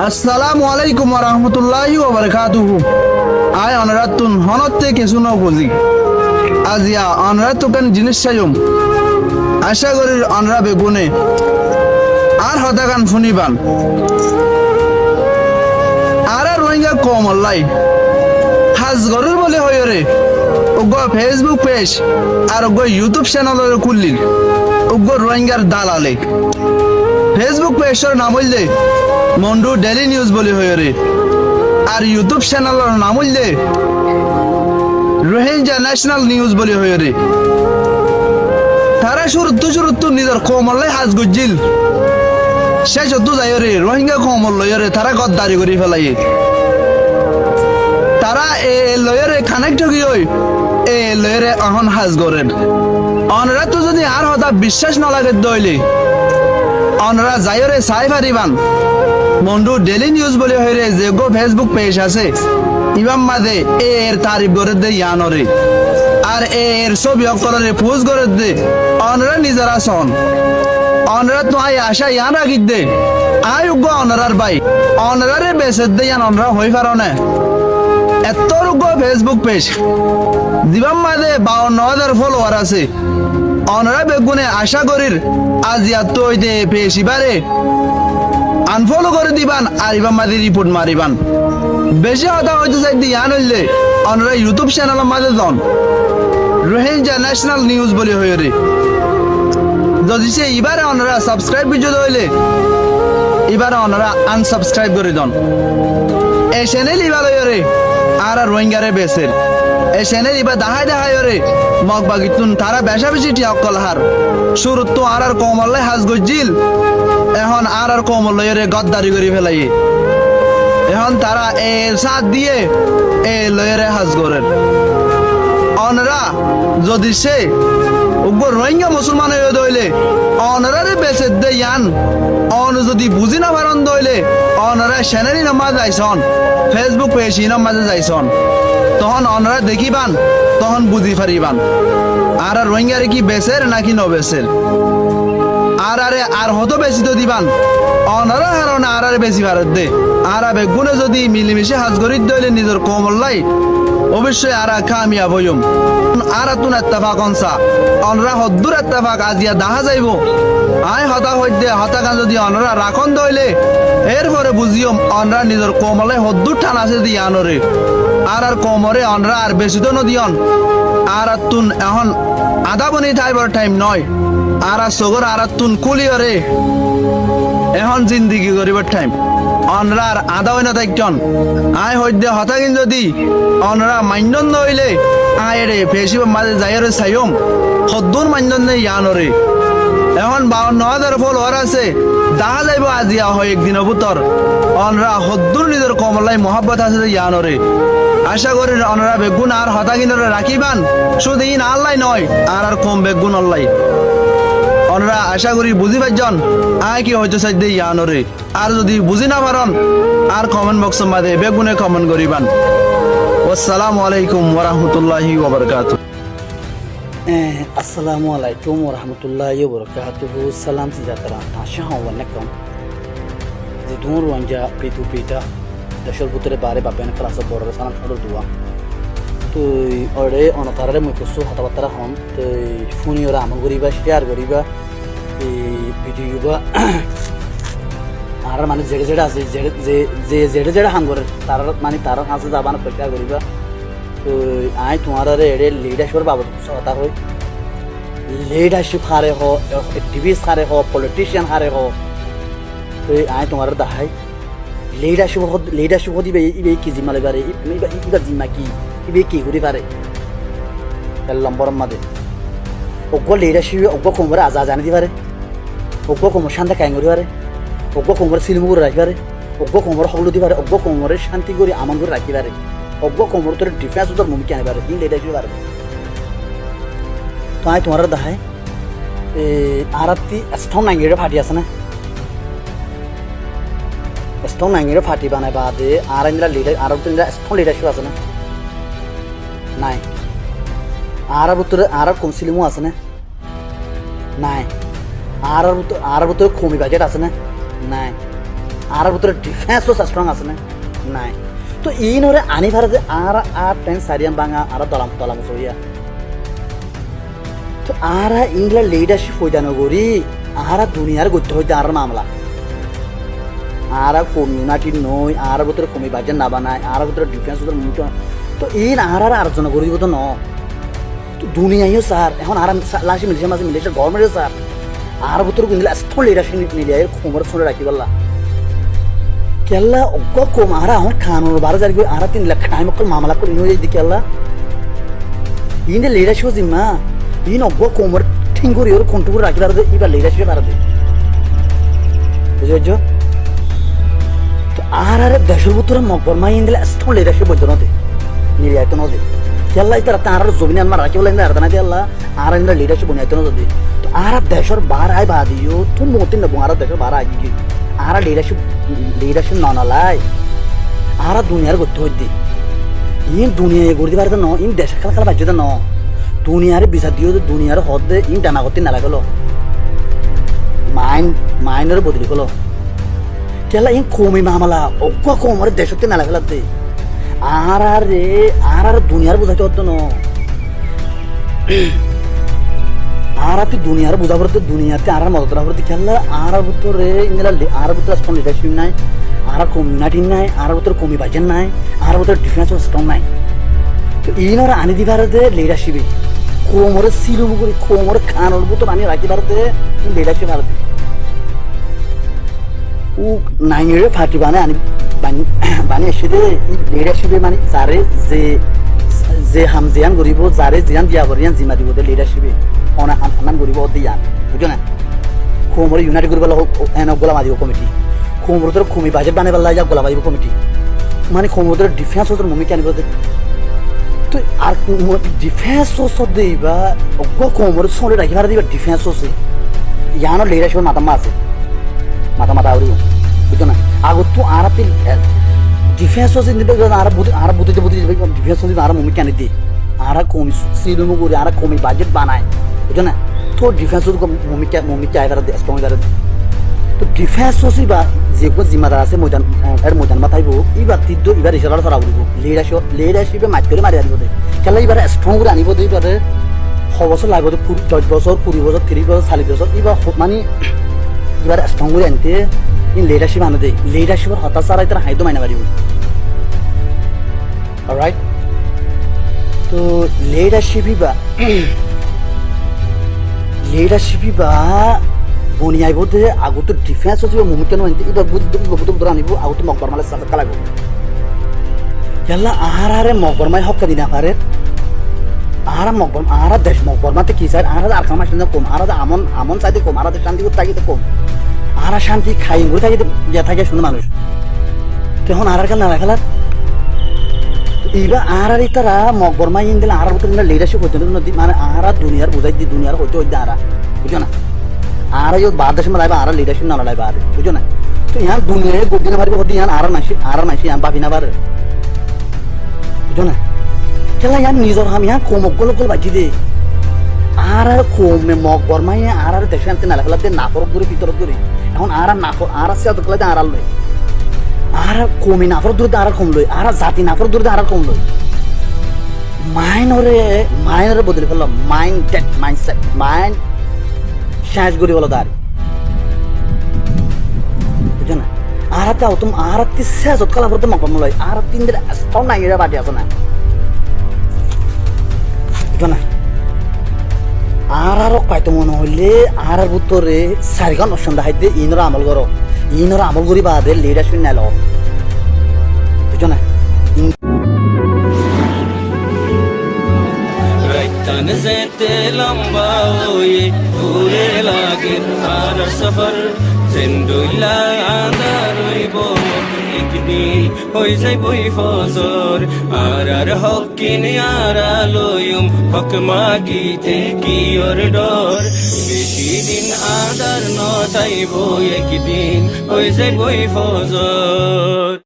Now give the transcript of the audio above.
আসসালামু আলাইকুম ওয়া রাহমাতুল্লাহি ওয়া বারাকাতুহু। আয় অনরাতুন হনতে কেসু ন বুঝি আজিয়া অনরাতুকান জিনিস চাইম আশা করি অনরা বেগুনে আর হতাকান ফুনিবান আর রোহিঙ্গা কমল্লাই হাজ গরুর বলে হইরে ওগো ফেসবুক পেজ আর ওগো ইউটিউব চ্যানেল খুললিল ওগো রোহিঙ্গার দালালে ফেসবুক পেজের নাম হইলে মন্ডু ডেইলি নিউজ বলে হইরে আর ইউটিউব চ্যানেলের নাম হইলে রোহিঙ্গা ন্যাশনাল নিউজ বলে হইরে তারা শুরুত্তু নিজের কমল্লাই হাজ গুজিল শেষ হতো যাই রে রোহিঙ্গা কমল লইরে তারা গদ্দারি করে ফেলাই তারা এ লয়রে কানেক্ট হই এ লয়রে অহন হাজ করেন অনরা তো যদি আর হতা বিশ্বাস না লাগে দইলে অনরা যাইরে চাই পারিবান মন্ডু ডেইলি নিউজ বলে হইরে যে গো ফেসবুক পেজ আছে ইমাম মাদে এর তারিফ করে দে ইয়ানরে আর এর ছবি অকলরে পোস্ট করে দে অনরা নিজেরা সন অনরা তো আই আশা ইয়ান রাখি দে আই উগ্র অনরার বাই অনরারে বেসে দে ইয়ান অনরা হই পারো না এত উগ্র ফেসবুক পেজ দিবাম মাদে 52,000 ফলোয়ার আছে অনরা বেগুনে আশা করির আজ ইয়াত দে পেশি বারে আনফলো করে দিবান আর ইবাম মাদে রিপোর্ট মারিবান বেশি হতা হইতে চাই ইয়ান হইলে অনরা ইউটিউব চ্যানেলের মাঝে জন রোহিঙ্গা ন্যাশনাল নিউজ বলে হইরে যদি সে এবারে অনরা সাবস্ক্রাইব ভিডিও হইলে এবারে অনরা আনসাবস্ক্রাইব করে দন এই চ্যানেল ইবার হইরে আর রোহিঙ্গারে বেসের এই চ্যানেল ইবার দেখাই হইরে মগবাগিতুন তারা বেশা বেশি টিয়াকল হার শুরুত তো আর কমল্লাই হাজ গজিল এখন আর কমল্লাইরে গদ্দারি করে ফেলাই এখন তারা এর সাথ দিয়ে এ লয়রে হাজ করেন অনরা যদি সে উগ্র রোহিঙ্গা মুসলমান হয়ে দইলে অনরারে বেসে দে ইয়ান অন যদি বুঝি না পারন দইলে অনরা সেনারি নামাজ যাইছন ফেসবুক পেজ নামাজে যাইছন তখন অনরা দেখিবান তখন বুঝি পারিবান আর রোহিঙ্গারে কি বেসের নাকি ন বেসের আর আরে আর হতো বেশি তো দিবান অনরা হারনে আর আরে বেশি ভারত দে আর বেগুনে যদি মিলিমিশে হাজ গরিব দইলে নিজের কমল্লাই অবশ্যই আর কামিয়াব হইম আর তুন ইত্তেফাক অনসা অনরা হদ্দুর ইত্তেফাক আজিয়া দেখা যাইব আয় হতা হইতে হতাকান যদি অনরা রাখন দইলে এরপরে বুঝিয়ম অনরা নিজের কমলে হদ্দুর টান আছে দি আনরে আর কমরে অনরা আর বেশি তো নদিয়ন আর তুন এখন আধা বনি টাইবার টাইম নয় আর সগর আর তুন কুলিয়রে এখন জিন্দিগি করিবার টাইম অনরার আধা হইনা থাকন আয় হইতে হতাকিন যদি অনরা মাইন্ডন হইলে আয় রে ফেসিব মাঝে যাইরে চাইম সদ্দুর মাইন্ডন নেই ইয়ানরে এখন 52,000 ফলোয়ার আছে দেখা যাইব আজিয়া হয় একদিন বুতর অনরা সদ্দুর নিজের কমলাই মহাব্বত আছে ইয়ানরে আশা করি অনরা বেগুন আর হতাকিনরে রাখিবান শুধু ইন আল্লাহ নয় আর কম বেগুন আল্লাহ অনরা আশা করি বুঝি পাইজন আয় কি হইতে চাই দে ইয়ানরে আর যদি বুঝি না পারন আর কমেন্ট বক্সের মাঝে বেগুনে কমেন্ট করিবান আসসালামু আলাইকুম ওয়া রাহমাতুল্লাহি ওয়া বারাকাতুহু। Assalamu alaikum warahmatullahi wabarakatuh. Salam sejahtera. Assalamualaikum. Zidun Rwanda P2 Pita. Dashal butere bare babene class of border salam shadu dua. To ore onotarare moi kusu hatabatara hon. To phone ora amon goriba share goriba. E video ba আর মানে যেটা আছে যেটা হাম করে তার হাসে যাবানা পরীক্ষা করিবা তো আই তোমার এড়ে লিডারশিপ বাবদ কথা হই লিডারশিপ হারে হ অ্যাক্টিভিস্ট হারে হ পলিটিশিয়ান হারে হ তো আই তোমার দাহাই লিডারশিপ দিবে ইবে কি জিম্মা লইবারে ইবা জিম্মা কি ইবে কি করি পারে এর লম্বর মাদে ওগো লিডারশিপ ওগো কোমরে আজা জানি দিবারে ওগো কোমর শান্তি কাই করি পারে অজ্ঞ কোমরে সিলিম করে রাখিবারে অজ্ঞ কোমরে সকলো দিবারে অজ্ঞ কোমরে শান্তি করে আমন করে রাখিবারে অজ্ঞ কোমর তোর ডিফেন্স তোর মুমকি আনিবারে ই লিডারশিপ পারে তো আই তোমার দেখায় আরাতি স্ট্রং নাঙ্গিরে ফাটি আছে না স্ট্রং নাঙ্গিরে ফাটি বানাই বাদে আর ইন্দ্রা লিডার আর তো ইন্দ্রা স্ট্রং লিডারশিপ আছে না নাই আর ভিতরে আর কম সিলিমও আছে না নাই আর ভিতরে কমি বাজেট আছে না নাই আর ভিতরে ডিফেন্সও স্ট্রং আছে না নাই তো ই নরে আনি ভারে যে আর টেন সারিয়ান বাঙা আর দলাম সইয়া তো আর ইংলা লিডারশিপ হইদানো করি আর দুনিয়ার গতি হইতে আর মামলা আর কমিউনিটি নই আর ভিতরে কমি বাজেন না বানায় আর ভিতরে ডিফেন্স তো ইন আর জন করি তো ন তো দুনিয়াইও স্যার এখন আর লাস্টে মিলিশিয়া মাঝে মিলিশিয়া গভর্নমেন্টের স্যার আর ভিতরে কিন্তু স্থল লিডারশিপ নিয়ে খবর শুনে রাখি বললা কেল্লা অজ্ঞ কম আর এখন খানোর বারো জারি আর 3 লাখ টাইম অকল মামলা করে ইনো দিকে কেল্লা ইন্ডিয়া লিডারশিপ জিম্মা ইন অজ্ঞ কমর ঠিক করি ওর কোনটু করে রাখি পারবে এবার লিডারশিপে পারবে বুঝেছ তো আর দেশের ভিতরে মকবর মাই ইন্দিলে স্থল লিডারশিপ বলতে নদে নির্যাত নদে কেল্লা তারা তার জমিনে আমার রাখি বলে আর না কেল্লা আর ইন্দিরা লিডারশিপ বনিয়াত নদে তো আর দেশের বার আয় বাদিও তুমি মতিন নেবো আর দেশের বার আয় কি আর লিডারশিপ ননালাই আর দুনিয়ার গতি হইতে ইন দুনিয়া গড়ি পারে ন ইন দেশ খেলা খেলা বাজ্যতে ন দুনিয়ার বিচার দিও দুনিয়ার হদে ইন টানা করতে না লাগলো মাইনের বদলি গেল কেলা ইন কমি মামলা অজ্ঞ কমরে দেশতে না লাগলাতে আর দুনিয়ার বুঝাইতে হতো ন আর তুই দুনিয়ার বুঝা পড়তে দুনিয়াতে আর মদত পড়তে খেললে আর ভিতরে ইংলা আর ভিতরে স্ট্রং লিডারশিপ নাই আর কমিউনিটি নাই আর ভিতরে কমি বাজেন নাই আর ভিতরে ডিফেন্স স্ট্রং নাই তো ইনর আনি দিবার দে লিডারশিপে কোমরে সিলুম করে কোমরে খানোর ভিতর আনি রাখি পারতে লিডারশিপ আর ও নাইরে ফাটি বানি এসে দে লিডারশিপে মানে যারে যে হামজিয়ান গরিব যারে জিয়ান দিয়া করিয়ান জিমা দিব দে লিডারশিপে নাম গরিব দিয়ান বুঝছো না কোমরে ইউনাইটেড গরিব এন গোলাম দিব কমিটি কোমর তোর কমি বাজেট বানাই পেলা যা গোলাম দিব কমিটি মানে কোমর তোর ডিফেন্স তোর মমি কেন তো আর ডিফেন্স দিবা অজ্ঞ কোমর সরে রাখি ভাড়া দিবা ডিফেন্স ইয়ানো লিডারশিপ মাথা আছে মাথা আউরি বুঝছো না আগত তো আর ডিফেন্স আর বুঝতে ডিফেন্স আর মমি কেন দি আর কমি সিলুম করে আর কমি বাজেট বানায় বুঝছো না তো ডিফেন্স মমি চাই তারা স্ট্রং তো ডিফেন্স বা যে কোনো জিম্মাদার আছে ময়দান মাথাইব এবার তীর্থ এবার ইশারা সরা উঠব লিডারশিপে মাঠ করে মারি আনিব দে খেলা এবার স্ট্রং করে আনিব দে এবারে 6 বছর লাগবে 10 বছর 20 বছর 30 বছর 40 বছর এবার মানে এবার স্ট্রং করে আনতে লিডারশিপ আনে দে লিডারশিপের হতাশ ছাড়াই তারা হাইতো মাইনা পারিব অলরাইট তো লিডারশিপই বা বনি আইব দে আগত ডিফেন্স হচ্ছে মুমি কেন আনতে এবার বুদ্ধ আনিব আগত মকবর মালে সাজা লাগব ইয়াল্লা আহারে মকবর মাই হক্কা দিনা পারে আর দেশ মকবর মাতে কি চাই আর খামাস না কম আর আমন চাইতে কম আর শান্তি করতে থাকিতে কম আর শান্তি খাই ঘুরে থাকিতে যে থাকে শুনে মানুষ তখন আর কাল না রাখালার এইবার আর তারা মকবর মাই ইন দিলে আর লিডারশিপ হইতে মানে আর দুনিয়ার বুঝাই দি দুনিয়ার হইতে আর বুঝো না আর বাদ দেশ में लाइबा आरा लीडरशिप ना लाइबा बुझो ना तो यहाँ दुनिया गोदी ना मारी होती यहाँ आरा मासी यहाँ बाबी ना बार बुझो ना चला यहाँ निजर हम यहाँ कोम गोल बाजी दे आरा कोम में मग बर्मा यहाँ आरा देश में ना लगला दे नाफर दूरी भीतर दूरी এখন आरा से तो कला आरा लय आरा कोमी नाफर दूरी आरा कम लय आरा जाति नाफर दूरी आरा कम लय माइनर बदल ফেলল মাইন্ডসেট মাইন্ড শেষ করি বলো তার বুঝছো না আর তাও তুমি আর শেষ কলা করতে মকম লয় আর 3 দিন স্ট্রং নাই এরা বাটি আছে না বুঝছো না আর কয়তো মনে হইলে আর ভিতরে 4 ঘন্টা সন্ধ্যা হাইতে ইনরা আমল করি বাদে লিডারশিপ নাইল বুঝছো না तन से लंबा ये पूरे लागे आर सफर जिंदुला आंदार बो एक दिन होई जाय বই ফজর আর হকিন আরা লয়ুম হক মাগিতে কি ওর ডর বেশি দিন আদার নতাইব একদিন হই যাই বই ফজর